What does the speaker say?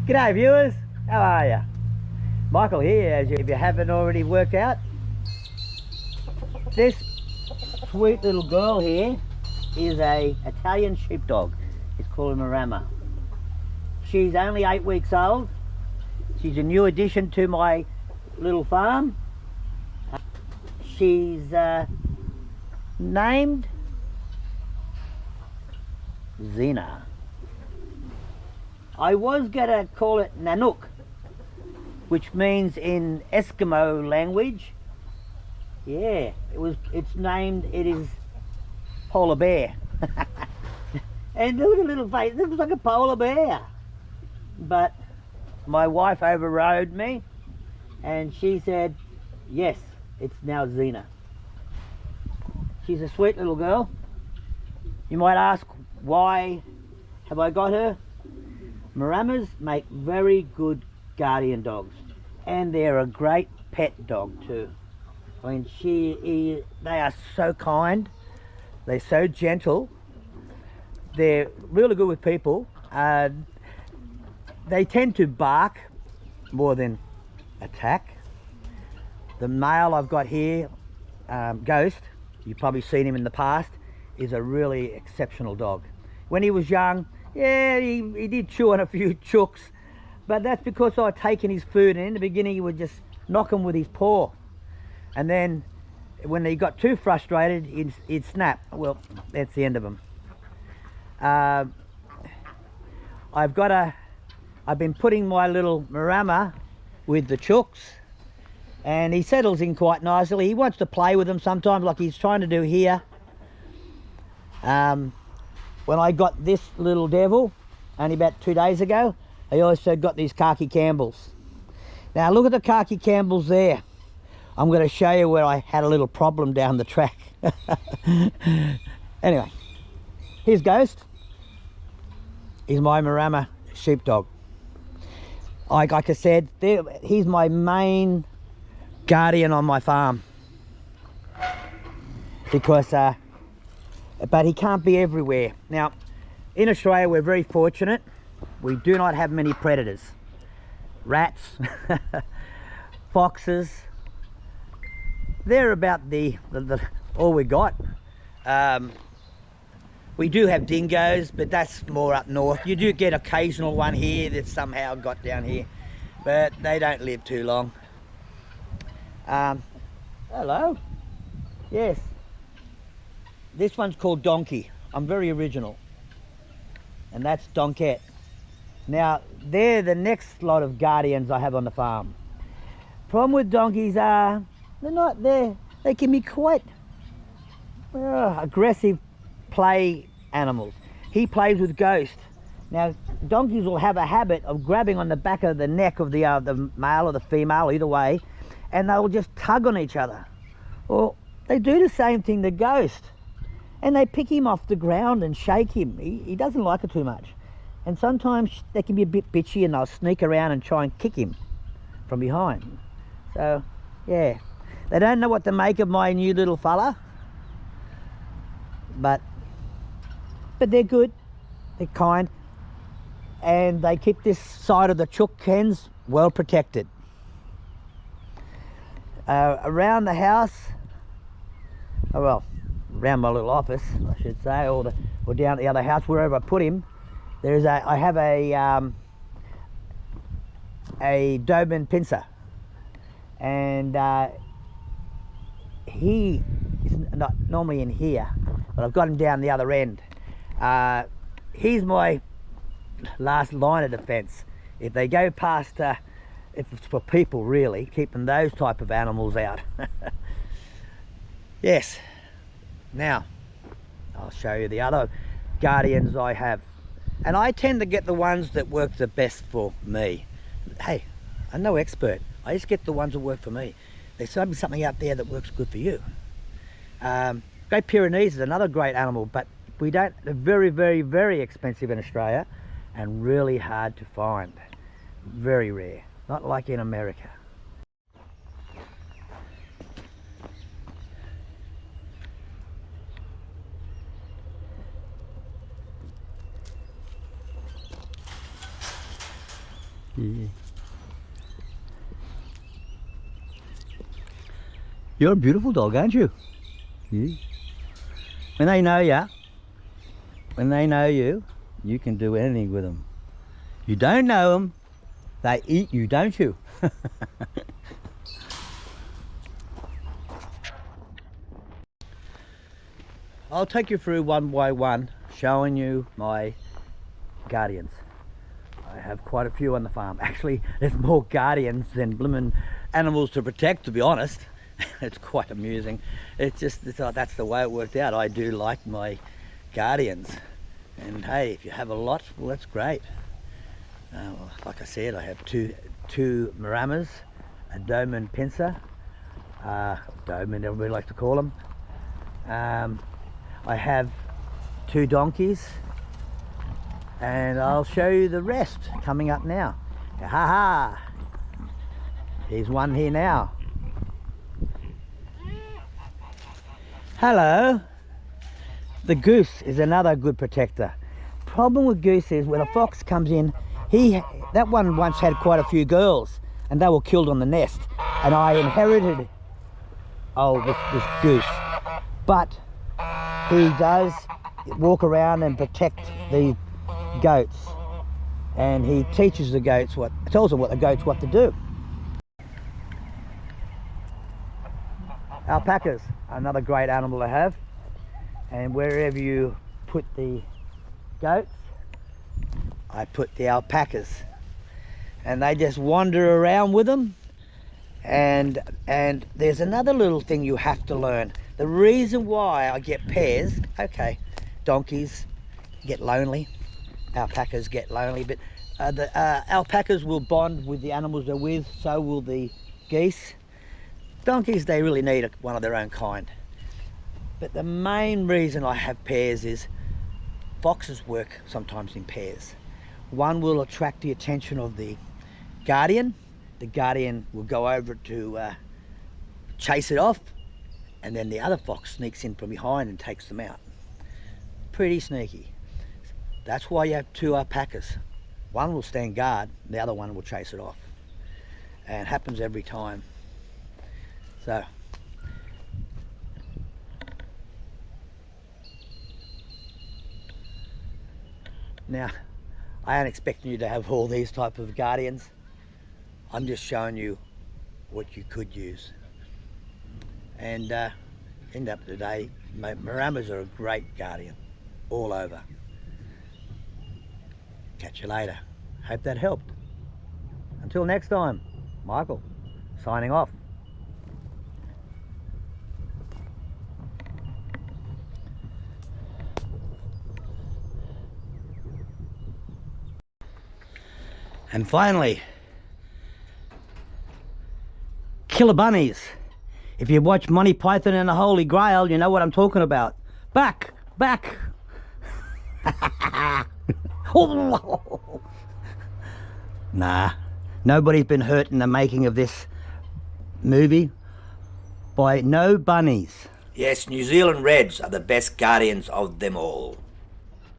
G'day viewers, how are you? Michael here, as if you haven't already worked out. This sweet little girl here is a Italian sheepdog. It's called Marama. She's only 8 weeks old. She's a new addition to my little farm. She's named Zena. I was gonna call it Nanook, which means in Eskimo language, yeah, it's named, it is polar bear. And look at the little face, it looks like a polar bear. But my wife overrode me and she said, yes, it's now Zena. She's a sweet little girl. You might ask, why have I got her? Maramas make very good guardian dogs, and they're a great pet dog too. I mean, they are so kind, they're so gentle, they're really good with people. They tend to bark more than attack. The male I've got here, Ghost, you've probably seen him in the past, is a really exceptional dog. When he was young, yeah, he did chew on a few chooks, but that's because I'd taken his food, and in the beginning he would just knock him with his paw. And then when he got too frustrated, he'd snap. Well, that's the end of him. I've been putting my little Marama with the chooks, and he settles in quite nicely. He wants to play with them sometimes, like he's trying to do here. When I got this little devil, only about 2 days ago, I also got these khaki Campbells. Now look at the khaki Campbells there. I'm going to show you where I had a little problem down the track. Anyway, here's Ghost. He's my Marama Sheep Dog. Like I said, he's my main guardian on my farm. Because but he can't be everywhere. Now, in Australia, we're very fortunate. We do not have many predators. Rats, foxes, they're about all we got. We do have dingoes, but that's more up north. You do get occasional one here that somehow got down here, but they don't live too long. Hello. Yes. This one's called Donkey. I'm very original. And that's Donkette. Now, they're the next lot of guardians I have on the farm. Problem with donkeys are, they can be quite aggressive play animals. He plays with Ghost. Now, donkeys will have a habit of grabbing on the back of the neck of the male or the female, either way, and they'll just tug on each other. Well, they do the same thing to Ghost. And they pick him off the ground and shake him. He doesn't like it too much. And sometimes they can be a bit bitchy and they'll sneak around and try and kick him from behind. So, yeah. They don't know what to make of my new little fella. But they're good. They're kind. And they keep this side of the chook hens well protected. Around the house, around my little office, I should say, or down at the other house, wherever I put him, I have a Doberman pincer, and he is not normally in here, but I've got him down the other end. He's my last line of defense. If they go past, if it's for people really, keeping those type of animals out. Yes. Now, I'll show you the other guardians I have. And I tend to get the ones that work the best for me. Hey, I'm no expert. I just get the ones that work for me. There's something out there that works good for you. Great Pyrenees is another great animal, but they're very, very, very expensive in Australia and really hard to find. Very rare, not like in America. Yeah. You're a beautiful dog, aren't you? Yeah. When they know you, you can do anything with them. You don't know them, they eat you, don't you? I'll take you through one by one, showing you my guardians. I have quite a few on the farm. Actually, there's more guardians than blimmin' animals to protect, to be honest. It's quite amusing. That's the way it worked out. I do like my guardians. And hey, if you have a lot, well, that's great. Like I said, I have two Maramas, a Doberman Pincer, Doberman everybody likes to call them. I have 2 donkeys, and I'll show you the rest coming up now. Ha ha! There's one here now. Hello. The goose is another good protector. Problem with goose is when a fox comes in, that one once had quite a few girls and they were killed on the nest, and I inherited this goose. But he does walk around and protect the goats, and he teaches the goats tells them what to do. Alpacas, another great animal to have, and wherever you put the goats, I put the alpacas, and they just wander around with them. And there's another little thing you have to learn. The reason why I get pairs, okay, donkeys get lonely, alpacas get lonely, but the alpacas will bond with the animals they're with, so will the geese. Donkeys, they really need one of their own kind. But the main reason I have pairs is foxes work sometimes in pairs. One will attract the attention of the guardian. The guardian will go over to chase it off, and then the other fox sneaks in from behind and takes them out. Pretty sneaky. That's why you have 2 alpacas. One will stand guard, the other one will chase it off. And it happens every time. So, now, I ain't expecting you to have all these type of guardians. I'm just showing you what you could use. And end up today, Maramas are a great guardian all over. Catch you later. Hope that helped. Until next time, Michael, signing off. And finally, killer bunnies. If you watch Monty Python and the Holy Grail, you know what I'm talking about. Back! Nah, nobody's been hurt in the making of this movie by no bunnies. Yes, New Zealand Reds are the best guardians of them all.